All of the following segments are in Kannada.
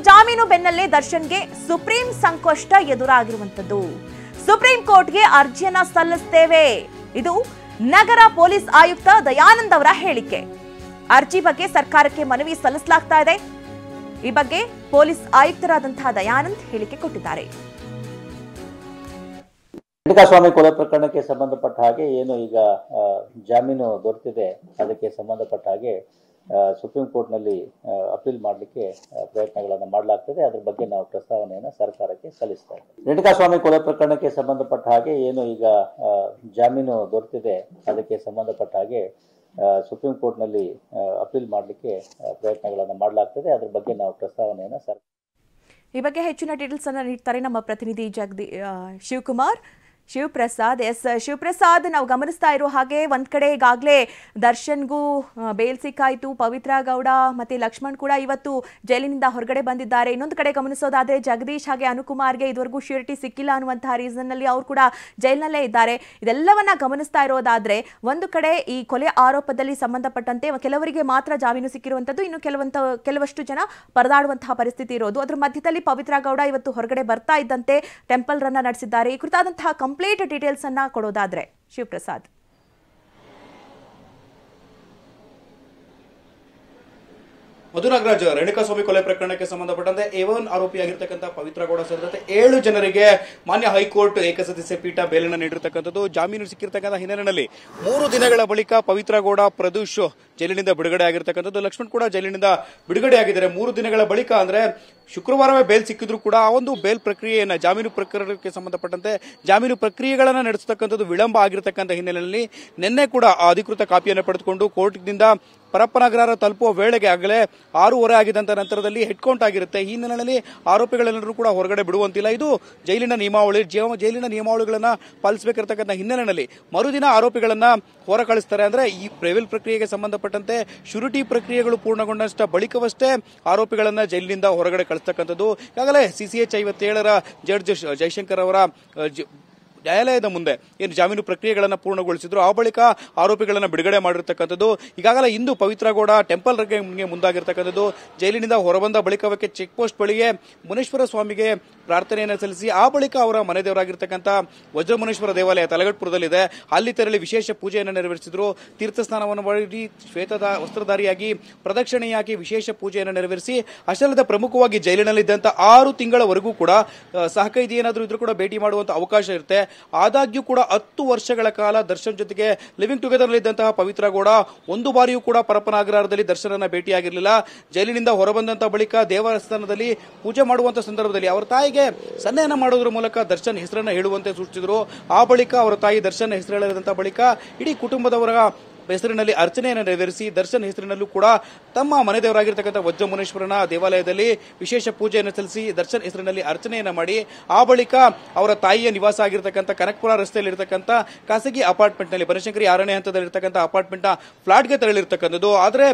ಜಾಮೀನು ಬೆನ್ನಲ್ಲೇ ದರ್ಶನ್ಗೆ ಸುಪ್ರೀಂ ಸಂಕಷ್ಟ ಎದುರಾಗಿರುವಂತದ್ದು. ಸುಪ್ರೀಂ ಕೋರ್ಟ್ಗೆ ಅರ್ಜಿಯನ್ನ ಸಲ್ಲಿಸುತ್ತೇವೆ, ಇದು ನಗರ ಪೊಲೀಸ್ ಆಯುಕ್ತ ದಯಾನಂದ್ ಅವರ ಹೇಳಿಕೆ. ಅರ್ಜಿ ಬಗ್ಗೆ ಸರ್ಕಾರಕ್ಕೆ ಮನವಿ ಸಲ್ಲಿಸಲಾಗ್ತಾ ಇದೆ. ಈ ಬಗ್ಗೆ ಪೊಲೀಸ್ ಆಯುಕ್ತರಾದಂತಹ ದಯಾನಂದ್ ಹೇಳಿಕೆ ಕೊಟ್ಟಿದ್ದಾರೆ. ರೇಣುಕಾಸ್ವಾಮಿ ಕೊಲೆ ಪ್ರಕರಣಕ್ಕೆ ಸಂಬಂಧಪಟ್ಟ ಹಾಗೆ ಏನು ಈಗ ಜಾಮೀನು ದೊರೆತಿದೆ, ಅದಕ್ಕೆ ಸಂಬಂಧಪಟ್ಟ ಹಾಗೆ ಸುಪ್ರೀಂ ಕೋರ್ಟ್ನಲ್ಲಿ ಅಪೀಲ್ ಮಾಡಲಿಕ್ಕೆ ಪ್ರಯತ್ನಗಳನ್ನು ಮಾಡಲಾಗ್ತದೆ. ಅದರ ಬಗ್ಗೆ ನಾವು ಪ್ರಸ್ತಾವನೆಯನ್ನು ಸರ್ಕಾರಕ್ಕೆ ಸಲ್ಲಿಸ್ತಾ ಇದ್ದೇವೆ. ರೇಣುಕಾಸ್ವಾಮಿ ಕೊಲೆ ಪ್ರಕರಣಕ್ಕೆ ಸಂಬಂಧಪಟ್ಟ ಹಾಗೆ ಏನು ಈಗ ಜಾಮೀನು ದೊರೆತಿದೆ, ಅದಕ್ಕೆ ಸಂಬಂಧಪಟ್ಟ ಹಾಗೆ ಸುಪ್ರೀಂ ಕೋರ್ಟ್ನಲ್ಲಿ ಅಪೀಲ್ ಮಾಡಲಿಕ್ಕೆ ಪ್ರಯತ್ನಗಳನ್ನು ಮಾಡಲಾಗ್ತದೆ. ಅದರ ಬಗ್ಗೆ ನಾವು ಪ್ರಸ್ತಾವನೆಯನ್ನು ಈ ಬಗ್ಗೆ ಹೆಚ್ಚಿನ ಡೀಟೇಲ್ಸ್ ಅನ್ನು ನೀಡ್ತಾರೆ ನಮ್ಮ ಪ್ರತಿನಿಧಿ ಶಿವಪ್ರಸಾದ್. ಶಿವಪ್ರಸಾದ್, ನಾವು ಗಮನಿಸ್ತಾ ಇರೋ ಹಾಗೆ ಒಂದ್ ಕಡೆ ಈಗಾಗಲೇ ದರ್ಶನ್ಗೂ ಬೇಲ್ ಸಿಕ್ಕಾಯಿತು, ಪವಿತ್ರ ಗೌಡ ಮತ್ತೆ ಲಕ್ಷ್ಮಣ್ ಕೂಡ ಇವತ್ತು ಜೈಲಿನಿಂದ ಹೊರಗಡೆ ಬಂದಿದ್ದಾರೆ. ಇನ್ನೊಂದು ಕಡೆ ಗಮನಿಸೋದಾದ್ರೆ ಜಗದೀಶ್ ಹಾಗೆ ಅನುಕುಮಾರ್ಗೆ ಇದುವರೆಗೂ ಶ್ಯೂರಿಟಿ ಸಿಕ್ಕಿಲ್ಲ ಅನ್ನುವಂತಹ ರೀಸನ್ ನಲ್ಲಿ ಅವರು ಕೂಡ ಜೈಲಿನಲ್ಲೇ ಇದ್ದಾರೆ. ಇದೆಲ್ಲವನ್ನ ಗಮನಿಸ್ತಾ ಇರೋದಾದ್ರೆ ಒಂದು ಕಡೆ ಈ ಕೊಲೆ ಆರೋಪದಲ್ಲಿ ಸಂಬಂಧಪಟ್ಟಂತೆ ಕೆಲವರಿಗೆ ಮಾತ್ರ ಜಾಮೀನು ಸಿಕ್ಕಿರುವಂತದ್ದು, ಇನ್ನು ಕೆಲವಷ್ಟು ಜನ ಪರದಾಡುವಂತಹ ಪರಿಸ್ಥಿತಿ ಇರೋದು. ಅದ್ರ ಮಧ್ಯದಲ್ಲಿ ಪವಿತ್ರ ಗೌಡ ಇವತ್ತು ಹೊರಗಡೆ ಬರ್ತಾ ಇದ್ದಂತೆ ಟೆಂಪಲ್ ರನ್ ನಡೆಸಿದ್ದಾರೆ. ಈ ಕುರಿತಾದಂತಹ ಕಂಪ್ಲೀಟ್ ಡೀಟೇಲ್ಸ್ ಅನ್ನ ಕೊಡೋದಾದ್ರೆ ಶಿವಪ್ರಸಾದ್. ಮಧುನಾಗರಾಜ್, ರೇಣುಕಾಸ್ವಾಮಿ ಕೊಲೆ ಪ್ರಕರಣಕ್ಕೆ ಸಂಬಂಧಪಟ್ಟಂತೆ A1 ಆರೋಪಿಯಾಗಿರ್ತಕ್ಕಂಥ ಪವಿತ್ರ ಗೌಡ ಸೇರಿದಂತೆ 7 ಜನರಿಗೆ ಮಾನ್ಯ ಹೈಕೋರ್ಟ್ ಏಕಸದಸ್ಯ ಪೀಠ ಬೇಲನ್ನು ನೀಡಿರ್ತಕ್ಕಂಥದ್ದು. ಜಾಮೀನು ಸಿಕ್ಕಿರ್ತಕ್ಕಂಥ ಹಿನ್ನೆಲೆಯಲ್ಲಿ 3 ದಿನಗಳ ಬಳಿಕ ಪವಿತ್ರ ಗೌಡ, ಪ್ರದೂಷ್ ಜೈಲಿನಿಂದ ಬಿಡುಗಡೆ ಆಗಿರ್ತಕ್ಕಂಥದ್ದು. ಲಕ್ಷ್ಮಣ್ ಕೂಡ ಜೈಲಿನಿಂದ ಬಿಡುಗಡೆ ಆಗಿದ್ದಾರೆ. 3 ದಿನಗಳ ಬಳಿಕ ಅಂದ್ರೆ ಶುಕ್ರವಾರವೇ ಬೇಲ್ ಸಿಕ್ಕಿದ್ರು ಕೂಡ ಆ ಒಂದು ಬೇಲ್ ಪ್ರಕ್ರಿಯೆಯನ್ನು, ಜಾಮೀನು ಪ್ರಕರಣಕ್ಕೆ ಸಂಬಂಧಪಟ್ಟಂತೆ ಜಾಮೀನು ಪ್ರಕ್ರಿಯೆಗಳನ್ನು ನಡೆಸತಕ್ಕಂಥದ್ದು ವಿಳಂಬ ಆಗಿರತಕ್ಕಂಥ ಹಿನ್ನೆಲೆಯಲ್ಲಿ ನಿನ್ನೆ ಕೂಡ ಅಧಿಕೃತ ಕಾಪಿಯನ್ನು ಪಡೆದುಕೊಂಡು ಕೋರ್ಟ್ನಿಂದ ಪರಪ್ಪನಗರ ತಲುಪುವ ವೇಳೆಗೆ ಆಗಲೇ 6:30 ಆಗಿದ್ದಂತ ನಂತರದಲ್ಲಿ ಹೆಡ್ ಕೌಂಟ್ ಆಗಿರುತ್ತೆ. ಈ ಹಿನ್ನೆಲೆಯಲ್ಲಿ ಆರೋಪಿಗಳೆಲ್ಲರೂ ಕೂಡ ಹೊರಗಡೆ ಬಿಡುವಂತಿಲ್ಲ. ಇದು ಜೈಲಿನ ನಿಯಮಾವಳಿಗಳನ್ನ ಪಾಲಿಸಬೇಕಿರತಕ್ಕಂಥ ಹಿನ್ನೆಲೆಯಲ್ಲಿ ಮರುದಿನ ಆರೋಪಿಗಳನ್ನ ಹೊರ ಕಳಿಸ್ತಾರೆ. ಅಂದ್ರೆ ಈ ಬೇಲ್ ಪ್ರಕ್ರಿಯೆಗೆ ಸಂಬಂಧಪಟ್ಟಂತೆ ಶ್ಯೂರಿಟಿ ಪ್ರಕ್ರಿಯೆಗಳು ಪೂರ್ಣಗೊಂಡಷ್ಟ ಬಳಿಕವಷ್ಟೇ ಆರೋಪಿಗಳನ್ನ ಜೈಲಿನಿಂದ ಹೊರಗಡೆ ಕಳಿಸ್ತಕ್ಕಂಥದ್ದು. ಈಗಾಗಲೇ CCH 57ರ ಜಡ್ಜ್ ಜಯಶಂಕರ್ ಅವರ ನ್ಯಾಯಾಲಯದ ಮುಂದೆ ಏನು ಜಾಮೀನು ಪ್ರಕ್ರಿಯೆಗಳನ್ನು ಪೂರ್ಣಗೊಳಿಸಿದ್ರು, ಆ ಬಳಿಕ ಆರೋಪಿಗಳನ್ನು ಬಿಡುಗಡೆ ಮಾಡಿರ್ತಕ್ಕಂಥದ್ದು. ಈಗಾಗಲೇ ಇಂದು ಪವಿತ್ರ ಗೌಡ ಟೆಂಪಲ್ ರನ್ಗೆ ಮುಂದಾಗಿರ್ತಕ್ಕಂಥದ್ದು. ಜೈಲಿನಿಂದ ಹೊರಬಂದ ಬಳಿಕವಕ್ಕೆ ಚೆಕ್ ಪೋಸ್ಟ್ ಬಳಿಗೆ ಮುನೇಶ್ವರ ಸ್ವಾಮಿಗೆ ಪ್ರಾರ್ಥನೆಯನ್ನು ಸಲ್ಲಿಸಿ ಆ ಬಳಿಕ ಅವರ ಮನೆ ದೇವರಾಗಿರ್ತಕ್ಕಂಥ ವಜ್ರಮುನೇಶ್ವರ ದೇವಾಲಯ ತಲಗಟ್ಪುರದಲ್ಲಿದೆ, ಅಲ್ಲಿ ತೆರಳಿ ವಿಶೇಷ ಪೂಜೆಯನ್ನು ನೆರವೇರಿಸಿದ್ರು. ತೀರ್ಥ ಸ್ನಾನವನ್ನು ಮಾಡಿ ಶ್ವೇತದ ವಸ್ತ್ರಧಾರಿಯಾಗಿ ಪ್ರದಕ್ಷಿಣೆ ಹಾಕಿ ವಿಶೇಷ ಪೂಜೆಯನ್ನು ನೆರವೇರಿಸಿ ಅಷ್ಟಲ್ಲದೆ ಪ್ರಮುಖವಾಗಿ ಜೈಲಿನಲ್ಲಿದ್ದಂಥ 6 ತಿಂಗಳವರೆಗೂ ಕೂಡ ಸಹಕೈದಿ ಏನಾದರೂ ಇದ್ರೂ ಕೂಡ ಭೇಟಿ ಮಾಡುವಂತ ಅವಕಾಶ ಇರುತ್ತೆ. ಆದಾಗ್ಯೂ ಕೂಡ 10 ವರ್ಷಗಳ ಕಾಲ ದರ್ಶನ್ ಜೊತೆಗೆ ಲಿವಿಂಗ್ ಟುಗೆದರ್ ಇದ್ದಂತಹ ಪವಿತ್ರ ಗೌಡ ಒಂದು ಬಾರಿಯೂ ಕೂಡ ಪರಪ್ಪನಗರದಲ್ಲಿ ದರ್ಶನನ್ನ ಭೇಟಿಯಾಗಿರಲಿಲ್ಲ. ಜೈಲಿನಿಂದ ಹೊರಬಂದಂತಹ ಬಳಿಕ ದೇವಸ್ಥಾನದಲ್ಲಿ ಪೂಜೆ ಮಾಡುವಂತಹ ಸಂದರ್ಭದಲ್ಲಿ ಅವರ ತಾಯಿಗೆ ಸನ್ನೆಯನ್ನ ಮಾಡೋದ್ರ ಮೂಲಕ ದರ್ಶನ್ ಹೆಸರನ್ನ ಹೇಳುವಂತೆ ಸೂಚಿಸಿದ್ರು. ಆ ಬಳಿಕ ಅವರ ತಾಯಿ ದರ್ಶನ್ ಹೆಸರು ಹೇಳಿದಂತಹ ಬಳಿಕ ಇಡೀ ಕುಟುಂಬದವರ ಹೆಸರಿನಲ್ಲಿ ಅರ್ಚನೆಯನ್ನು ನೆರವೇರಿಸಿ ದರ್ಶನ್ ಹೆಸರಿನಲ್ಲೂ ಕೂಡ ತಮ್ಮ ಮನೆ ದೇವರಾಗಿರ್ತಕ್ಕಂಥ ವಜ್ರಮುನೇಶ್ವರನ ದೇವಾಲಯದಲ್ಲಿ ವಿಶೇಷ ಪೂಜೆಯನ್ನು ಸಲ್ಲಿಸಿ ದರ್ಶನ್ ಹೆಸರಿನಲ್ಲಿ ಅರ್ಚನೆಯನ್ನು ಮಾಡಿ ಆ ಬಳಿಕ ಅವರ ತಾಯಿಯ ನಿವಾಸ ಆಗಿರ್ತಕ್ಕಂಥ ಕನಕಪುರ ರಸ್ತೆಯಲ್ಲಿರ್ತಕ್ಕಂಥ ಖಾಸಗಿ ಅಪಾರ್ಟ್ಮೆಂಟ್ನಲ್ಲಿ ಬನಶಂಕರಿ 6ನೇ ಹಂತದಲ್ಲಿರ್ತಕ್ಕಂಥ ಅಪಾರ್ಟ್ಮೆಂಟ್ನ ಫ್ಲಾಟ್ಗೆ ತೆರಳಿರ್ತಕ್ಕಂಥದ್ದು. ಆದರೆ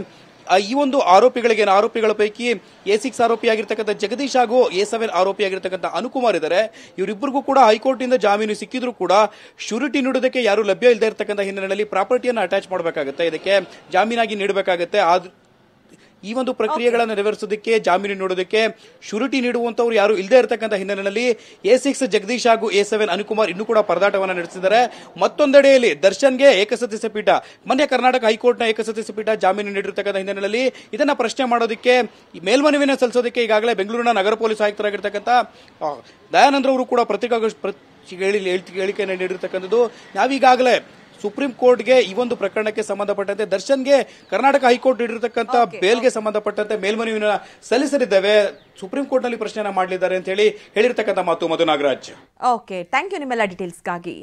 ಈ ಒಂದು ಆರೋಪಿಗಳ ಪೈಕಿ A6 ಆರೋಪಿಯಾಗಿರ್ತಕ್ಕಂಥ ಜಗದೀಶ್ ಹಾಗೂ A7 ಆರೋಪಿಯಾಗಿರ್ತಕ್ಕಂಥ ಅನುಕುಮಾರ್ ಇದ್ದಾರೆ. ಇವರಿಬ್ಬರಿಗೂ ಕೂಡ ಹೈಕೋರ್ಟ್ನಿಂದ ಜಾಮೀನು ಸಿಕ್ಕಿದ್ರು ಕೂಡ ಶ್ಯೂರಿಟಿ ನೀಡೋದಕ್ಕೆ ಯಾರು ಲಭ್ಯ ಇಲ್ಲದೆ ಇರತಕ್ಕಂಥ ಹಿನ್ನೆಲೆಯಲ್ಲಿ ಪ್ರಾಪರ್ಟಿಯನ್ನು ಅಟ್ಯಾಚ್ ಮಾಡಬೇಕಾಗುತ್ತೆ, ಇದಕ್ಕೆ ಜಾಮೀನಾಗಿ ನೀಡಬೇಕಾಗುತ್ತೆ. ಈ ಒಂದು ಪ್ರಕ್ರಿಯೆಗಳನ್ನು ನೆರವೇರಿಸೋದಕ್ಕೆ ಜಾಮೀನು ನೀಡೋದಕ್ಕೆ ಶ್ಯೂರಿಟಿ ನೀಡುವಂತವರು ಯಾರು ಇಲ್ಲದೆ ಇರತಕ್ಕಂಥ ಹಿನ್ನೆಲೆಯಲ್ಲಿ A6 ಜಗದೀಶ್ ಹಾಗೂ A7 ಅನುಕುಮಾರ್ ಇನ್ನೂ ಕೂಡ ಪರದಾಟವನ್ನು ನಡೆಸಿದ್ದಾರೆ. ಮತ್ತೊಂದೆಡೆಯಲ್ಲಿ ದರ್ಶನ್ಗೆ ಏಕಸದಸ್ಯ ಪೀಠ, ಮೊನ್ನೆ ಕರ್ನಾಟಕ ಹೈಕೋರ್ಟ್ನ ಏಕಸದಸ್ಯ ಪೀಠ ಜಾಮೀನು ನೀಡಿರ್ತಕ್ಕಂಥ ಹಿನ್ನೆಲೆಯಲ್ಲಿ ಇದನ್ನ ಪ್ರಶ್ನೆ ಮಾಡೋದಕ್ಕೆ ಮೇಲ್ಮನವಿಯನ್ನು ಸಲ್ಲಿಸೋದಕ್ಕೆ ಈಗಾಗಲೇ ಬೆಂಗಳೂರಿನ ನಗರ ಪೊಲೀಸ್ ಆಯುಕ್ತರಾಗಿರ್ತಕ್ಕಂಥ ದಯಾನಂದ್ ಅವರು ಕೂಡ ಹೇಳಿಕೆಯನ್ನು ನೀಡಿರ್ತಕ್ಕಂಥದ್ದು. ನಾವೀಗಾಗಲೇ ಸುಪ್ರೀಂ ಕೋರ್ಟ್ಗೆ ಈ ಒಂದು ಪ್ರಕರಣಕ್ಕೆ ಸಂಬಂಧಪಟ್ಟಂತೆ ದರ್ಶನ್ಗೆ ಕರ್ನಾಟಕ ಹೈಕೋರ್ಟ್ ನೀಡಿರತಕ್ಕಂಥ ಬೇಲ್ಗೆ ಸಂಬಂಧಪಟ್ಟಂತೆ ಮೇಲ್ಮನವಿಯನ್ನು ಸಲ್ಲಿಸಲಿದ್ದೇವೆ, ಸುಪ್ರೀಂ ಕೋರ್ಟ್ನಲ್ಲಿ ಪ್ರಶ್ನೆಯನ್ನ ಮಾಡಲಿದ್ದಾರೆ ಅಂತ ಹೇಳಿರ್ತಕ್ಕಂಥ ಮಾತು. ಮಧುನಾಗರಾಜ್, ಓಕೆ, ಥ್ಯಾಂಕ್ ಯು ನಿಮ್ಮೆಲ್ಲ ಡೀಟೇಲ್ಸ್ಗಾಗಿ.